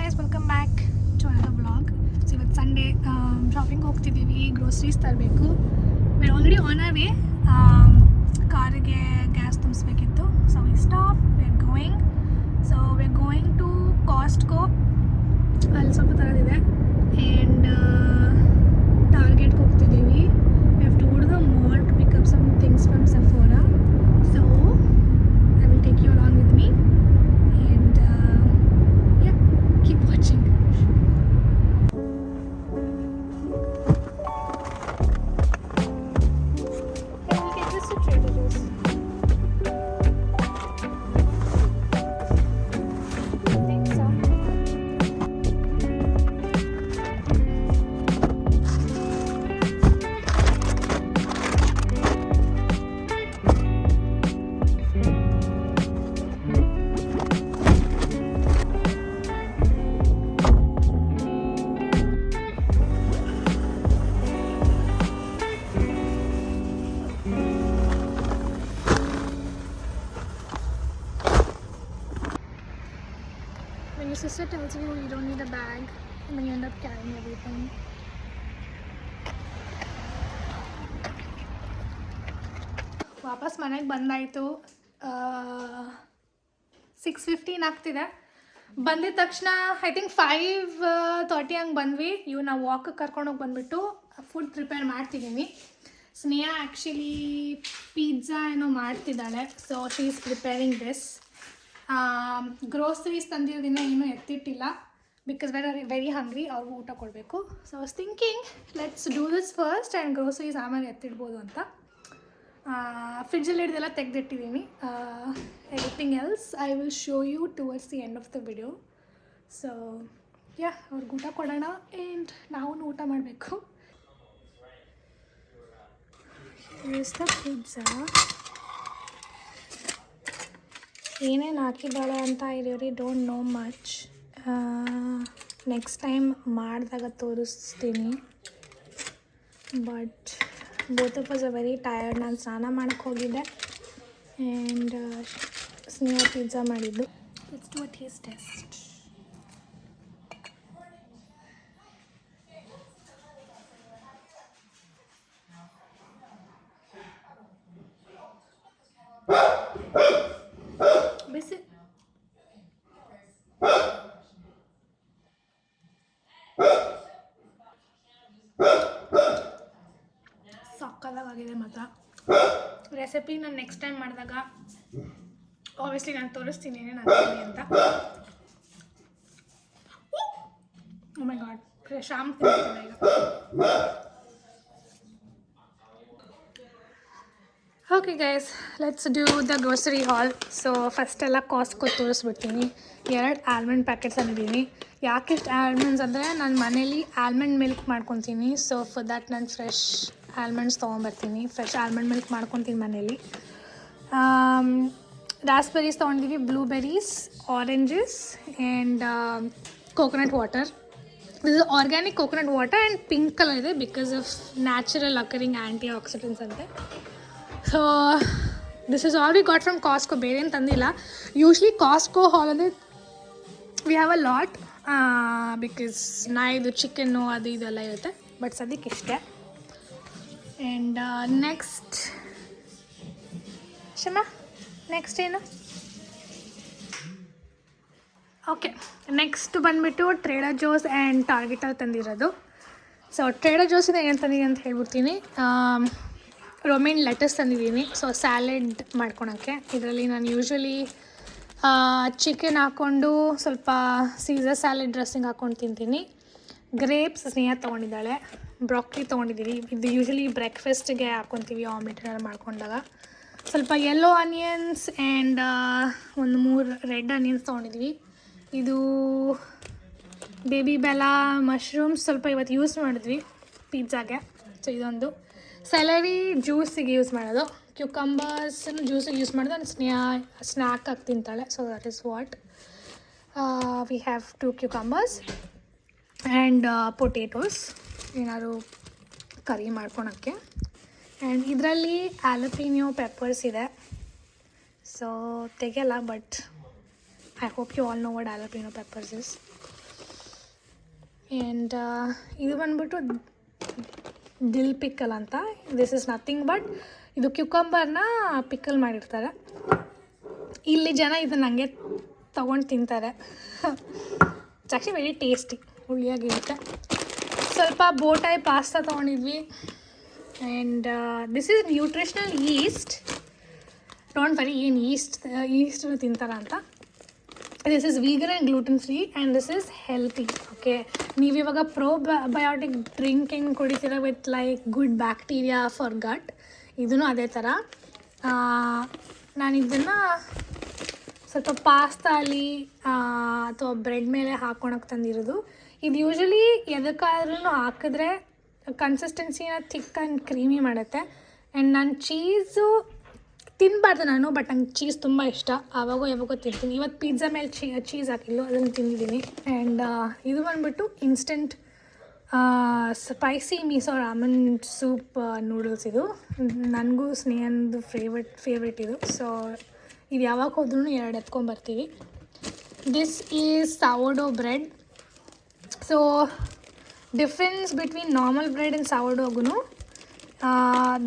guys, welcome back to another vlog. So ಇವತ್ತು Sunday shopping ಹೋಗ್ತಿದ್ದೀವಿ, groceries ತರಬೇಕು. we're already on our way. ಕಾರಿಗೆ gas ತುಂಬಿಸ್ಬೇಕಿತ್ತು. so we stop, we're going to Costco. ಅಲ್ಲಿ ಸ್ವಲ್ಪ ತರೋದಿದೆ and ಟಾರ್ಗೆಟ್ಗೆ ಹೋಗ್ತಿದ್ದೀವಿ. we have to go to the mall to pick up some things from Sephora. so I will take you along with me and keep watching. We'll take this to Trader Joe's. I think so. When your sister tells you you don't need a bag and then you end up carrying everything. ವಾಪಸ್ ಮನೆಗೆ ಬಂದಾಯಿತು. 6:15 ಆಗ್ತಿದೆ. ಬಂದಿದ ತಕ್ಷಣ I think 5:30 ಹಂಗೆ ಬಂದ್ವಿ. ಇವನ್ನ ವಾಕಿಗೆ ಕರ್ಕೊಂಡೋಗಿ ಬಂದುಬಿಟ್ಟು ಫುಡ್ ಪ್ರಿಪೇರ್ ಮಾಡ್ತಿದ್ದೀನಿ. ಸ್ನೇಹಾ ಆ್ಯಕ್ಚುಲಿ ಪಿಜ್ಜಾ ಏನೋ ಮಾಡ್ತಿದ್ದಾಳೆ. So she is preparing this. Groceries ತಂದಿರೋದಿನ್ನ ಇನ್ನೂ ಎತ್ತಿಟ್ಟಿಲ್ಲ ಬಿಕಾಸ್ ವೆರಿ ಹಂಗ್ರಿ. ಅವ್ರಿಗೂ ಊಟ ಕೊಡಬೇಕು. So I was thinking let's do this first and groceries ಆಮೇಲೆ ಎತ್ತಿಡ್ಬೋದು ಅಂತ. ಫ್ರಿಡ್ಜಲ್ಲಿ ಹಿಡ್ದೆಲ್ಲ ತೆಗೆದಿಟ್ಟಿದ್ದೀನಿ. Everything else I will show you towards the end of the video. So ಅವ್ರಿಗೆ ಊಟ ಕೊಡೋಣ ಆ್ಯಂಡ್ ನಾವು ಊಟ ಮಾಡಬೇಕು. Is the pizza. ಏನೇನು ಹಾಕಿದ್ದಾಳೆ ಅಂತ I really don't know much. Next time ಮಾಡಿದಾಗ ತೋರಿಸ್ತೀನಿ. But both of us are very tired. ನಾನು ಸ್ನಾನ ಮಾಡೋಕ್ಕೆ ಹೋಗಿದ್ದೆ ಆ್ಯಂಡ್ ಸ್ನೇಹ ಪಿಜ್ಜಾ ಮಾಡಿದ್ದು. Let's do a taste test. ಬಿಸಿ ಸಕ್ಕತ್ತಾಗಿದೆ. ಮಾತ್ರ ರೆಸಿಪಿ ನಾನು ನೆಕ್ಸ್ಟ್ ಟೈಮ್ ಮಾಡಿದಾಗ ಆಬ್ವಿಯಸ್ಲಿ ನಾನು ತೋರಿಸ್ತೀನಿ ಏನೇನು ಹಾಕ್ತೀನಿ ಅಂತ. ಓ ಮೈ ಗಾಡ್, ಶಾಮ್ ತಿಂತಿದ್ದೆ ಈಗ. Okay guys, let's do the grocery haul. So ಫಸ್ಟೆಲ್ಲ ಕಾಸ್ಟ್ಕೋ ತೋರಿಸ್ಬಿಡ್ತೀನಿ. 2 ಆಲ್ಮಂಡ್ ಪ್ಯಾಕೆಟ್ಸ್ ಅಂದಿದ್ದೀನಿ. ಯಾಕೆಷ್ಟು ಆಲ್ಮಂಡ್ಸ್ ಅಂದರೆ ನಾನು ಮನೇಲಿ ಆಲ್ಮಂಡ್ ಮಿಲ್ಕ್ ಮಾಡ್ಕೊತೀನಿ. ಸೊ ಫಾರ್ ದ್ಯಾಟ್ ನಾನು ಫ್ರೆಶ್ ಆಲ್ಮಂಡ್ಸ್ ತೊಗೊಂಬರ್ತೀನಿ. ಫ್ರೆಶ್ ಆಲ್ಮಂಡ್ ಮಿಲ್ಕ್ ಮಾಡ್ಕೊತೀನಿ ಮನೇಲಿ. ರಾಸ್ಬೆರೀಸ್ ತೊಗೊಂಡಿದ್ದೀವಿ, blueberries, oranges and coconut water. This is organic coconut water and pink colour ಇದೆ because of natural occurring antioxidants ಅಂತೆ. So this is all we got from ಕಾಸ್ಟ್ಕೋ. ಬೇರೆ ಏನು ತಂದಿಲ್ಲ. Usually Costco haul ಅಂದರೆ we have a lot because ಇದು chicken ಅದು ಇದೆಲ್ಲ ಇರುತ್ತೆ. ಬಟ್ ಸದ್ಯಕ್ಕೆ ಇಷ್ಟೇ. ಆ್ಯಂಡ್ ನೆಕ್ಸ್ಟ್ ನೆಕ್ಸ್ಟ್ ಏನು ಓಕೆ, ನೆಕ್ಸ್ಟ್ ಬಂದುಬಿಟ್ಟು ಟ್ರೇಡರ್ ಜೋಸ್ ಆ್ಯಂಡ್ ಟಾರ್ಗೆಟಲ್ಲಿ ತಂದಿರೋದು. ಸೊ ಟ್ರೇಡರ್ ಜೋಸಿಂದ ಏನು ತಂದಿದ್ದೀನಿ ಅಂತ ಹೇಳ್ಬಿಡ್ತೀನಿ. ರೊಮೇನ್ ಲೆಟಸ್ ತಂದಿದ್ದೀನಿ. ಸೊ ಸ್ಯಾಲೆಡ್ ಮಾಡ್ಕೊಳಕ್ಕೆ. ಇದರಲ್ಲಿ ನಾನು ಯೂಶ್ವಲಿ ಚಿಕನ್ ಹಾಕ್ಕೊಂಡು ಸ್ವಲ್ಪ ಸೀಸರ್ ಸ್ಯಾಲೆಡ್ ಡ್ರೆಸ್ಸಿಂಗ್ ಹಾಕ್ಕೊಂಡು ತಿಂತೀನಿ. ಗ್ರೇಪ್ಸ್ ಸ್ನೇಹ ತೊಗೊಂಡಿದ್ದಾಳೆ. ಬ್ರಾಕ್ಲಿ ತೊಗೊಂಡಿದ್ದೀವಿ. ಇದು ಯೂಶ್ವಲಿ ಬ್ರೇಕ್ಫಾಸ್ಟಿಗೆ ಹಾಕ್ಕೊತೀವಿ ಆಮ್ಲೆಟ್ನೆಲ್ಲ ಮಾಡ್ಕೊಂಡಾಗ. ಸ್ವಲ್ಪ ಯೆಲ್ಲೋ ಆನಿಯನ್ಸ್ ಆ್ಯಂಡ್ ಒಂದು 3 ರೆಡ್ ಆನಿಯನ್ಸ್ ತೊಗೊಂಡಿದ್ವಿ. ಇದು ಬೇಬಿ ಬೆಲ್ಲ, ಮಶ್ರೂಮ್ಸ್ ಸ್ವಲ್ಪ ಇವತ್ತು ಯೂಸ್ ಮಾಡಿದ್ವಿ ಪಿಜ್ಜಾಗೆ. ಸೊ ಇದೊಂದು ಸೆಲರಿ ಜ್ಯೂಸಿಗೆ ಯೂಸ್ ಮಾಡೋದು. ಕ್ಯೂಕಂಬರ್ಸನ್ನು ಜ್ಯೂಸಿಗೆ ಯೂಸ್ ಮಾಡೋದು. ಸ್ನ್ಯಾಕ್ ಆಗಿ ತಿಂತಾಳೆ. So that is what we have 2 cucumbers and potatoes ಏನಾದ್ರು ಕರಿ ಮಾಡ್ಕೊಳಕ್ಕೆ. ಆ್ಯಂಡ್ ಇದರಲ್ಲಿ ಆಲಪಿನಿಯೋ ಪೆಪ್ಪರ್ಸ್ ಇದೆ. ಸೊ ತೆಗೆಯಲ್ಲ, but I hope you all know what jalapeno peppers is. And ಇದು ಬಂದ್ಬಿಟ್ಟು ದಿಲ್ ಪಿಕ್ಕಲ್ ಅಂತ. ದಿಸ್ ಇಸ್ ನಥಿಂಗ್ ಬಟ್ ಇದು ಕ್ಯುಕಂಬರ್ನ ಪಿಕ್ಕಲ್ ಮಾಡಿರ್ತಾರೆ. ಇಲ್ಲಿ ಜನ ಇದನ್ನು ಹಂಗೆ ತೊಗೊಂಡು ತಿಂತಾರೆ. ಇಟ್ಸ್ ಆ್ಯಕ್ಚುಲಿ ವೆರಿ ಟೇಸ್ಟಿ, ಹುಳಿಯಾಗಿರುತ್ತೆ. ಸ್ವಲ್ಪ ಬೋಟಾಯ್ ಪಾಸ್ತಾ ತೊಗೊಂಡಿದ್ವಿ. And this is nutritional yeast. Don't worry, ಏನು ಈಸ್ಟ್ ತಿಂತಾರ ಅಂತ. This is vegan and gluten free and this is healthy. Okay, ನೀವಿವಾಗ ಪ್ರೋಬಯೋಟಿಕ್ ಡ್ರಿಂಕ್ ಹೆಂಗೆ ಕುಡಿತೀರ with like good bacteria for gut, ಇದೂ ಅದೇ ಥರ. ನಾನು ಇದನ್ನು ಸ್ವಲ್ಪ ಪಾಸ್ತಾಲಿ ಅಥವಾ ಬ್ರೆಡ್ ಮೇಲೆ ಹಾಕ್ಕೊಳಕ್ಕೆ ತಂದಿರೋದು. ಇದು ಯೂಶ್ವಲಿ ಎದಕ್ಕಾದ್ರೂ ಹಾಕಿದ್ರೆ ಕನ್ಸಿಸ್ಟೆನ್ಸಿನ ಥಿಕ್ ಆ್ಯಂಡ್ ಕ್ರೀಮಿ ಮಾಡುತ್ತೆ. ಆ್ಯಂಡ್ ನಾನು ಚೀಸು ತಿನ್ನಬಾರ್ದು ನಾನು, ಬಟ್ ನಂಗೆ ಚೀಸ್ ತುಂಬ ಇಷ್ಟ. ಯಾವಾಗೋ ತಿಂತೀನಿ. ಇವತ್ತು ಪಿಜ್ಜಾ ಮೇಲೆ ಚೀಸ್ ಹಾಕಿಲ್ಲ, ಅದನ್ನು ತಿಂದಿದ್ದೀನಿ. ಆ್ಯಂಡ್ ಇದು ಬಂದುಬಿಟ್ಟು instant spicy meso Raman soup noodles. ಇದು ನನಗೂ ಸ್ನೇಹಂದು ಫೇವ್ರೆಟ್ ಇದು. ಸೊ ಇದು ಯಾವಾಗ ಹೋದ್ರೂ 2 ಎತ್ಕೊಂಬರ್ತೀವಿ. This is sourdough bread. So difference between normal bread and sourdoughಗೂ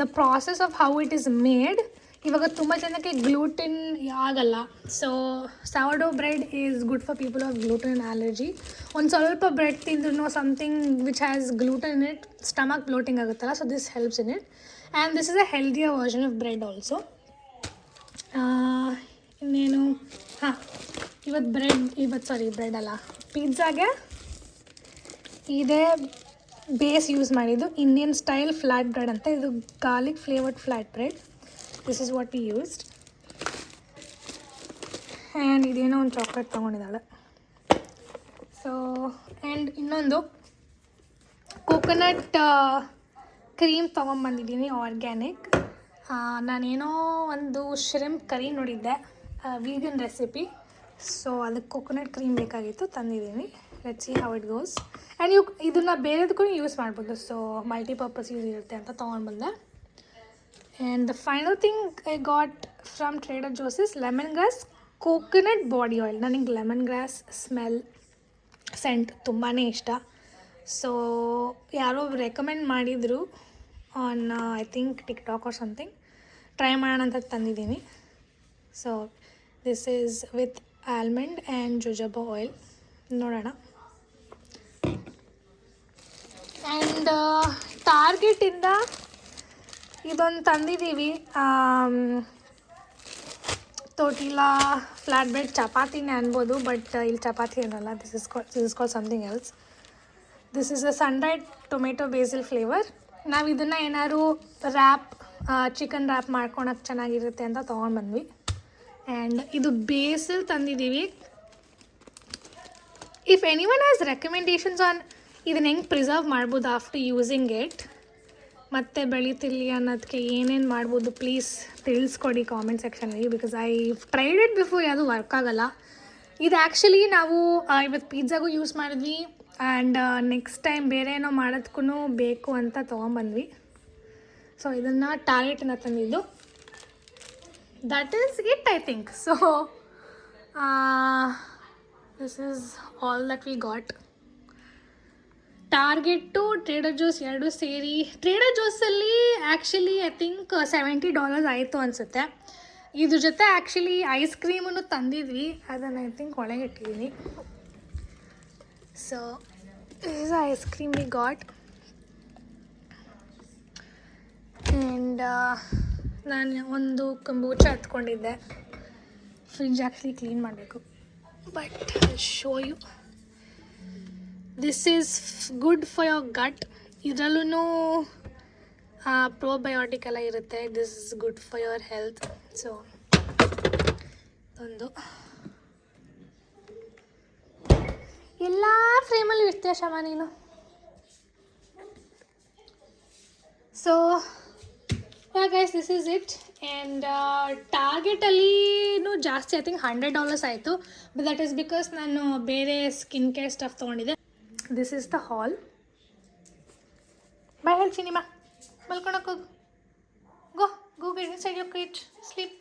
the process of how it is made. ಇವಾಗ ತುಂಬ ಜನಕ್ಕೆ ಗ್ಲೂಟೆನ್ ಆಗಲ್ಲ. So sourdough bread is good for people of gluten allergy. ಒಂದು ಸ್ವಲ್ಪ ಬ್ರೆಡ್ ತಿಂದ್ರೂ something which has gluten in it, stomach bloating ಆಗುತ್ತಲ್ಲ. So this helps in it and this is a healthier version of bread also. ಇನ್ನೇನು, bread ಅಲ್ಲ, ಪಿಜ್ಜಾಗೆ ಇದೇ base use ಮಾಡಿದ್ದು Indian style flat bread ಅಂತ. ಇದು garlic flavoured flat bread. This is what we used. And ಇದೇನೋ ಒಂದು chocolate ತೊಗೊಂಡಿದ್ದಾಳೆ. So and ಇನ್ನೊಂದು ಕೋಕೋನಟ್ ಕ್ರೀಮ್ ತೊಗೊಂಬಂದಿದ್ದೀನಿ ಆರ್ಗ್ಯಾನಿಕ್. ನಾನೇನೋ ಒಂದು ಶ್ರಿಂಪ್ ಕರಿ ನೋಡಿದ್ದೆ, ವೀಗನ್ ರೆಸಿಪಿ. ಸೊ ಅದಕ್ಕೆ ಕೋಕೋನಟ್ ಕ್ರೀಮ್ ಬೇಕಾಗಿತ್ತು, ತಂದಿದ್ದೀನಿ. Let's see how it goes. And ಇದನ್ನು ಬೇರೆದಕ್ಕೂ ಯೂಸ್ ಮಾಡ್ಬೋದು. ಸೊ ಮಲ್ಟಿಪರ್ಪಸ್ ಯೂಸ್ ಇರುತ್ತೆ ಅಂತ ತೊಗೊಂಡು ಬಂದೆ. And the final thing I got from trader Jose is lemon grass coconut body oil. ನನಗೆ ಲೆಮನ್ ಗ್ರಾಸ್ ಸ್ಮೆಲ್ ಸೆಂಟ್ ತುಂಬಾ ಇಷ್ಟ. ಸೊ ಯಾರೋ ರೆಕಮೆಂಡ್ ಮಾಡಿದರು on I think TikTok or something. Try ಮಾಡೋಣ ಅಂತ ತಂದಿದ್ದೀನಿ. So this is with almond and jojoba oil. ನೋಡೋಣ. And ಟಾರ್ಗೆಟಿಂದ ಇದೊಂದು ತಂದಿದ್ದೀವಿ, ತೋಟಿಲಾ ಫ್ಲ್ಯಾಟ್ ಬ್ರೆಡ್. ಚಪಾತಿನೇ ಅನ್ಬೋದು, ಬಟ್ ಇಲ್ಲಿ ಚಪಾತಿ ಏನಲ್ಲ. This is called something else. This is a sundried tomato basil flavour. ನಾವು ಇದನ್ನು ಏನಾದ್ರು ಚಿಕನ್ ರ್ಯಾಪ್ ಮಾಡ್ಕೊಳಕ್ಕೆ ಚೆನ್ನಾಗಿರುತ್ತೆ ಅಂತ ತೊಗೊಂಡು ಬಂದ್ವಿ. ಆ್ಯಂಡ್ ಇದು ಬೇಸಿಲ್ ತಂದಿದ್ದೀವಿ. If anyone has recommendations on ಇದನ್ನು ಹೆಂಗೆ ಪ್ರಿಸರ್ವ್ ಮಾಡ್ಬೋದು ಆಫ್ಟರ್ ಯೂಸಿಂಗ್ ಇಟ್, ಮತ್ತೆ ಬೆಳೀತಿರ್ಲಿ ಅನ್ನೋದಕ್ಕೆ ಏನೇನು ಮಾಡ್ಬೋದು, ಪ್ಲೀಸ್ ತಿಳಿಸ್ಕೊಡಿ ಕಾಮೆಂಟ್ ಸೆಕ್ಷನಲ್ಲಿ. Because I tried it before, ಯಾವುದು ವರ್ಕ್ ಆಗೋಲ್ಲ. ಇದು ಆ್ಯಕ್ಚುಲಿ ನಾವು ಇವತ್ತು ಪಿಜ್ಜಾಗೂ ಯೂಸ್ ಮಾಡಿದ್ವಿ. ಆ್ಯಂಡ್ ನೆಕ್ಸ್ಟ್ ಟೈಮ್ ಬೇರೆ ಏನೋ ಮಾಡೋದಕ್ಕೂ ಬೇಕು ಅಂತ ತೊಗೊಂಬಂದ್ವಿ. ಸೊ ಇದನ್ನು ಟಾರ್ಗೆಟಿಂದ ತಂದಿದ್ದು. That is it I think. So this is all that we got. Target trader Jose ಎರಡೂ ಸೇರಿ, ಟ್ರೇಡರ್ ಜೋಸಲ್ಲಿ ಆ್ಯಕ್ಚುಲಿ ಐ ಥಿಂಕ್ $70 ಆಯಿತು ಅನಿಸುತ್ತೆ. ಇದ್ರ ಜೊತೆ ಆ್ಯಕ್ಚುಲಿ ಐಸ್ ಕ್ರೀಮನ್ನು ತಂದಿದ್ವಿ, ಅದನ್ನು ಐ ಥಿಂಕ್ ಒಳಗೆ ಇಟ್ಟಿದ್ದೀನಿ. So this is ice cream we got. And ನಾನು ಒಂದು ಕಂಬೂಚ ಹತ್ಕೊಂಡಿದ್ದೆ. ಫ್ರಿಡ್ಜ್ ಆ್ಯಕ್ಚುಲಿ ಕ್ಲೀನ್ ಮಾಡಬೇಕು, but show you. This is good for your gut. ಇದರಲ್ಲೂ ಪ್ರೋಬಯೋಟಿಕ್ ಎಲ್ಲ ಇರುತ್ತೆ. This is good for your health. So ಒಂದು ಎಲ್ಲ ಫ್ರೇಮಲ್ಲೂ ಇರ್ತೀಯ ಶಮ ನೀನು. So guys, this is it. And ಟಾರ್ಗೆಟಲ್ಲಿನೂ ಜಾಸ್ತಿ, ಐ ಥಿಂಕ್ $100 ಆಯಿತು. ಬಟ್ ದಟ್ ಈಸ್ ಬಿಕಾಸ್ ನಾನು ಬೇರೆ ಸ್ಕಿನ್ ಕೇರ್ ಸ್ಟಫ್ ತೊಗೊಂಡಿದ್ದೆ. This is the haul. Bye ಹೇಳಿ ಸಿನಿಮಾ ಮಲ್ಕೊಳಕ್ಕೆ ಹೋಗು. Go get inside your crate, sleep.